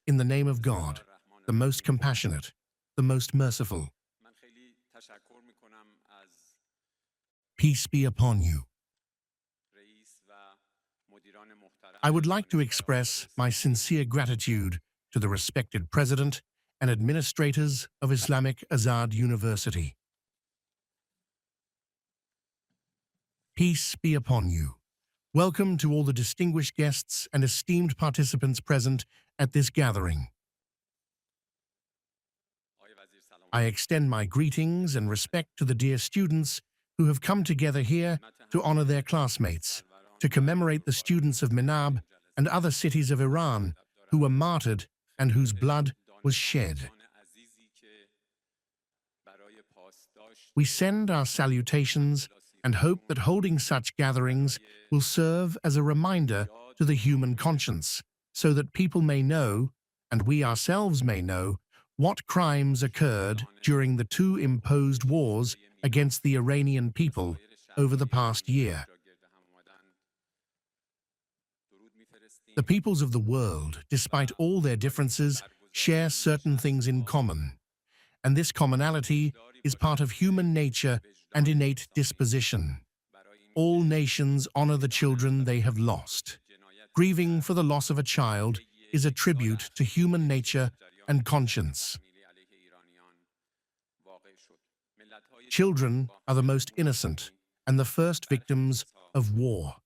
In the name of God, the most compassionate, the most merciful. Peace be upon you. I would like to express my sincere gratitude to the respected President and administrators of Islamic Azad University. Peace be upon you. Welcome to all the distinguished guests and esteemed participants present at this gathering. I extend my greetings and respect to the dear students who have come together here to honor their classmates, to commemorate the students of Minab and other cities of Iran who were martyred and whose blood was shed. We send our salutations and hope that holding such gatherings will serve as a reminder to the human conscience, so that people may know, and we ourselves may know, what crimes occurred during the two imposed wars against the Iranian people over the past year. The peoples of the world, despite all their differences, share certain things in common, and this commonality is part of human nature and innate disposition. All nations honor the children they have lost. Grieving for the loss of a child is a tribute to human nature and conscience. Children are the most innocent and the first victims of war.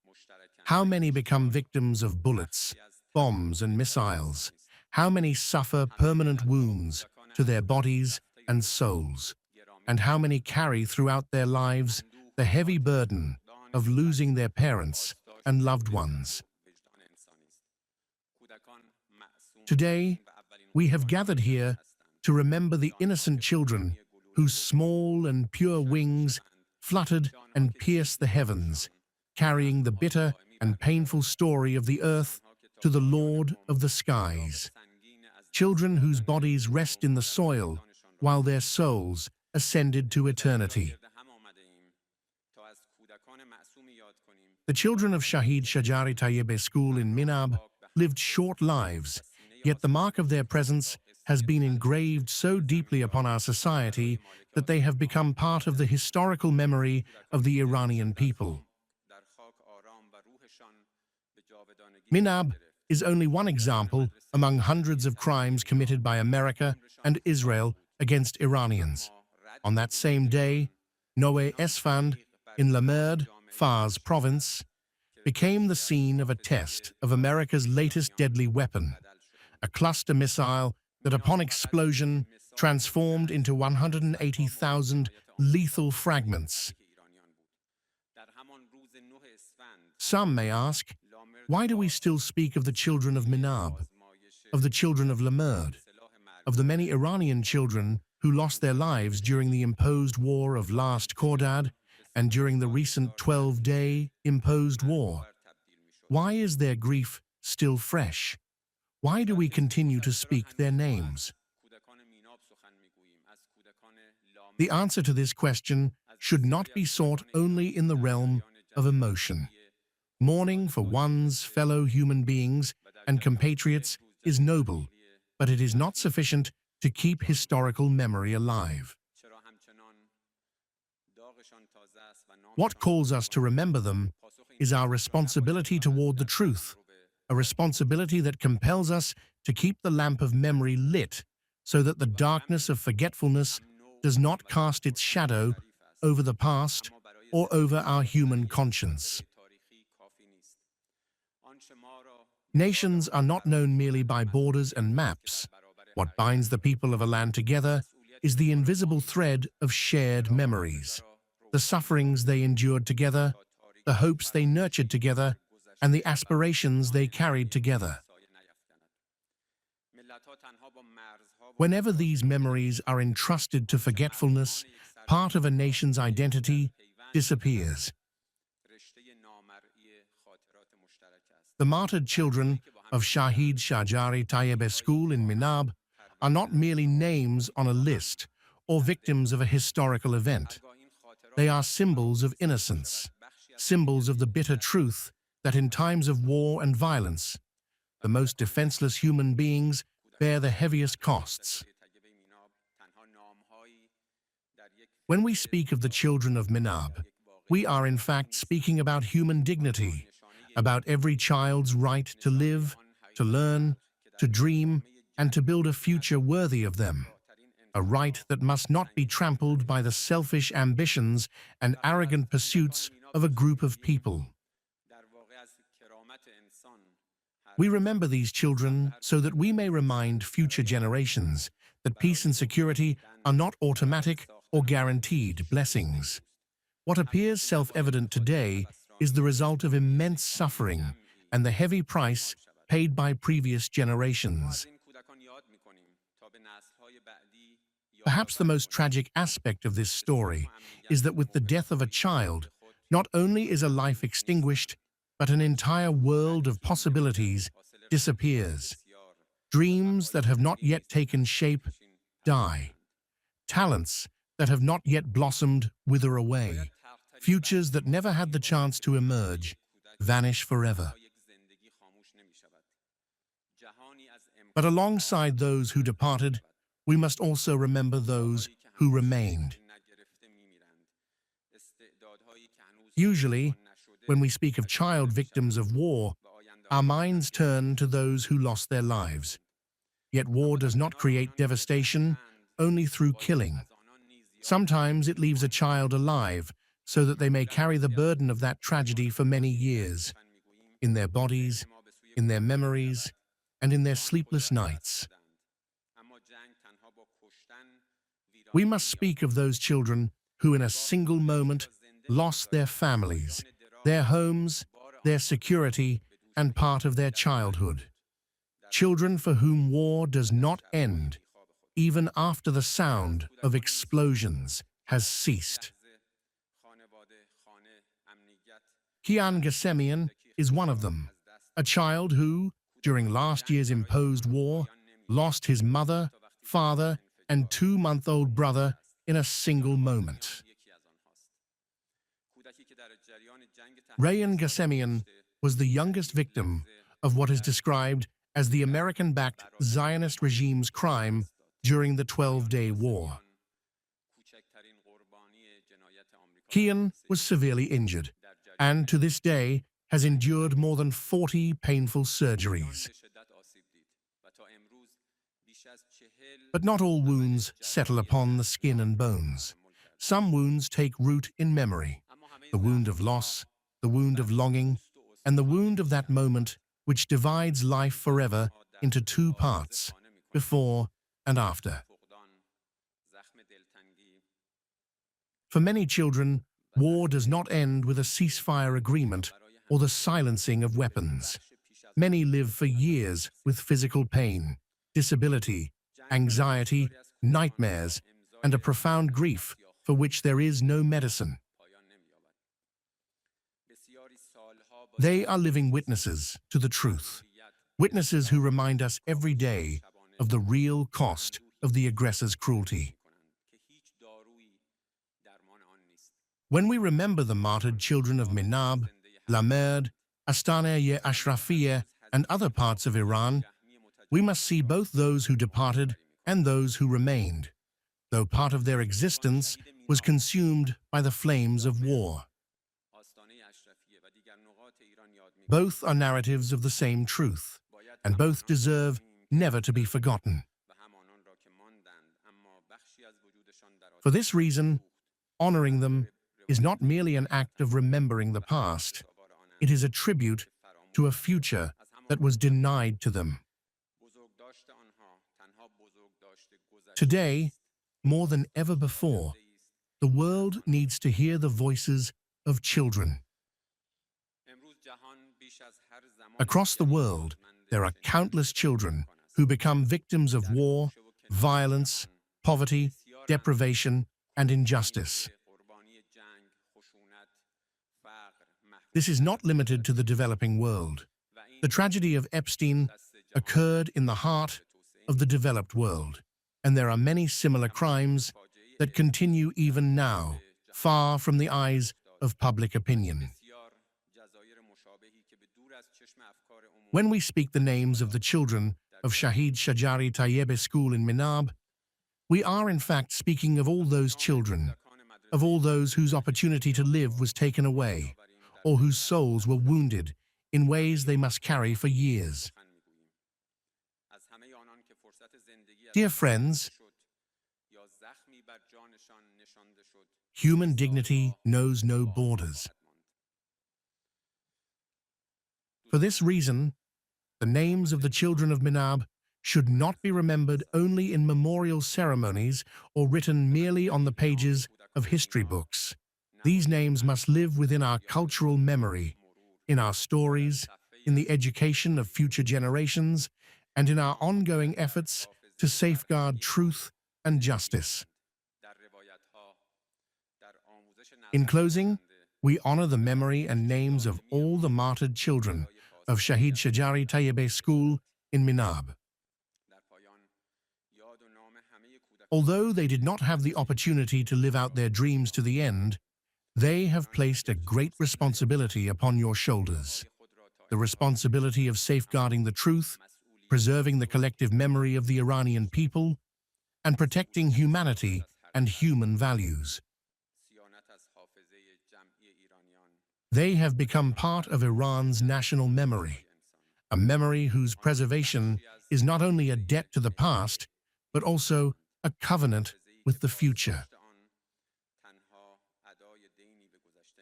How many become victims of bullets, bombs, and missiles? How many suffer permanent wounds to their bodies and souls? And how many carry throughout their lives the heavy burden of losing their parents and loved ones? Today, we have gathered here to remember the innocent children whose small and pure wings fluttered and pierced the heavens, carrying the bitter and painful story of the earth to the Lord of the skies. Children whose bodies rest in the soil while their souls ascended to eternity. The children of Shajareh Tayyebeh School in Minab lived short lives, yet the mark of their presence has been engraved so deeply upon our society that they have become part of the historical memory of the Iranian people. Minab is only one example among hundreds of crimes committed by America and Israel against Iranians. On that same day, Noé Esfand in Lamerd, Fars province, became the scene of a test of America's latest deadly weapon, a cluster missile that upon explosion transformed into 180,000 lethal fragments. Some may ask, why do we still speak of the children of Minab, of the children of Lamerd, of the many Iranian children who lost their lives during the imposed war of last Khordad and during the recent 12-day imposed war? Why is their grief still fresh? Why do we continue to speak their names? The answer to this question should not be sought only in the realm of emotion. Mourning for one's fellow human beings and compatriots is noble, but it is not sufficient to keep historical memory alive. What calls us to remember them is our responsibility toward the truth, a responsibility that compels us to keep the lamp of memory lit so that the darkness of forgetfulness does not cast its shadow over the past or over our human conscience. Nations are not known merely by borders and maps. What binds the people of a land together is the invisible thread of shared memories, the sufferings they endured together, the hopes they nurtured together, and the aspirations they carried together. Whenever these memories are entrusted to forgetfulness, part of a nation's identity disappears. The martyred children of Shajareh Tayyebeh School in Minab are not merely names on a list or victims of a historical event. They are symbols of innocence, symbols of the bitter truth that in times of war and violence, the most defenseless human beings bear the heaviest costs. When we speak of the children of Minab, we are in fact speaking about human dignity, about every child's right to live, to learn, to dream, and to build a future worthy of them. A right that must not be trampled by the selfish ambitions and arrogant pursuits of a group of people. We remember these children so that we may remind future generations that peace and security are not automatic or guaranteed blessings. What appears self-evident today is the result of immense suffering and the heavy price paid by previous generations. Perhaps the most tragic aspect of this story is that with the death of a child, not only is a life extinguished, but an entire world of possibilities disappears. Dreams that have not yet taken shape die. Talents that have not yet blossomed wither away. Futures that never had the chance to emerge vanish forever. But alongside those who departed, we must also remember those who remained. Usually, when we speak of child victims of war, our minds turn to those who lost their lives. Yet war does not create devastation only through killing. Sometimes it leaves a child alive so that they may carry the burden of that tragedy for many years, in their bodies, in their memories, and in their sleepless nights. We must speak of those children who in a single moment lost their families, their homes, their security, and part of their childhood. Children for whom war does not end, even after the sound of explosions has ceased. Kian Ghasemian is one of them, a child who, during last year's imposed war, lost his mother, father, and 2-month-old brother in a single moment. Kian Ghasemian was the youngest victim of what is described as the American-backed Zionist regime's crime during the 12-day war. Kian was severely injured, and to this day has endured more than 40 painful surgeries. But not all wounds settle upon the skin and bones. Some wounds take root in memory, the wound of loss, the wound of longing, and the wound of that moment which divides life forever into two parts, before and after. For many children, war does not end with a ceasefire agreement or the silencing of weapons. Many live for years with physical pain, disability, anxiety, nightmares, and a profound grief for which there is no medicine. They are living witnesses to the truth, witnesses who remind us every day of the real cost of the aggressor's cruelty. When we remember the martyred children of Minab, Lamerd, Astana-e Ashrafiyeh, and other parts of Iran, we must see both those who departed and those who remained, though part of their existence was consumed by the flames of war. Both are narratives of the same truth, and both deserve never to be forgotten. For this reason, honoring them is not merely an act of remembering the past, it is a tribute to a future that was denied to them. Today, more than ever before, the world needs to hear the voices of children. Across the world, there are countless children who become victims of war, violence, poverty, deprivation, and injustice. This is not limited to the developing world. The tragedy of Epstein occurred in the heart of the developed world, and there are many similar crimes that continue even now, far from the eyes of public opinion. When we speak the names of the children of Shajareh Tayyebeh School in Minab, we are in fact speaking of all those children, of all those whose opportunity to live was taken away, or whose souls were wounded in ways they must carry for years. Dear friends, human dignity knows no borders. For this reason, the names of the children of Minab should not be remembered only in memorial ceremonies or written merely on the pages of history books. These names must live within our cultural memory, in our stories, in the education of future generations, and in our ongoing efforts to safeguard truth and justice. In closing, we honor the memory and names of all the martyred children of Shajareh Tayyebeh School in Minab. Although they did not have the opportunity to live out their dreams to the end, they have placed a great responsibility upon your shoulders. The responsibility of safeguarding the truth, preserving the collective memory of the Iranian people, and protecting humanity and human values. They have become part of Iran's national memory, a memory whose preservation is not only a debt to the past, but also a covenant with the future.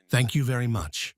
Thank you very much.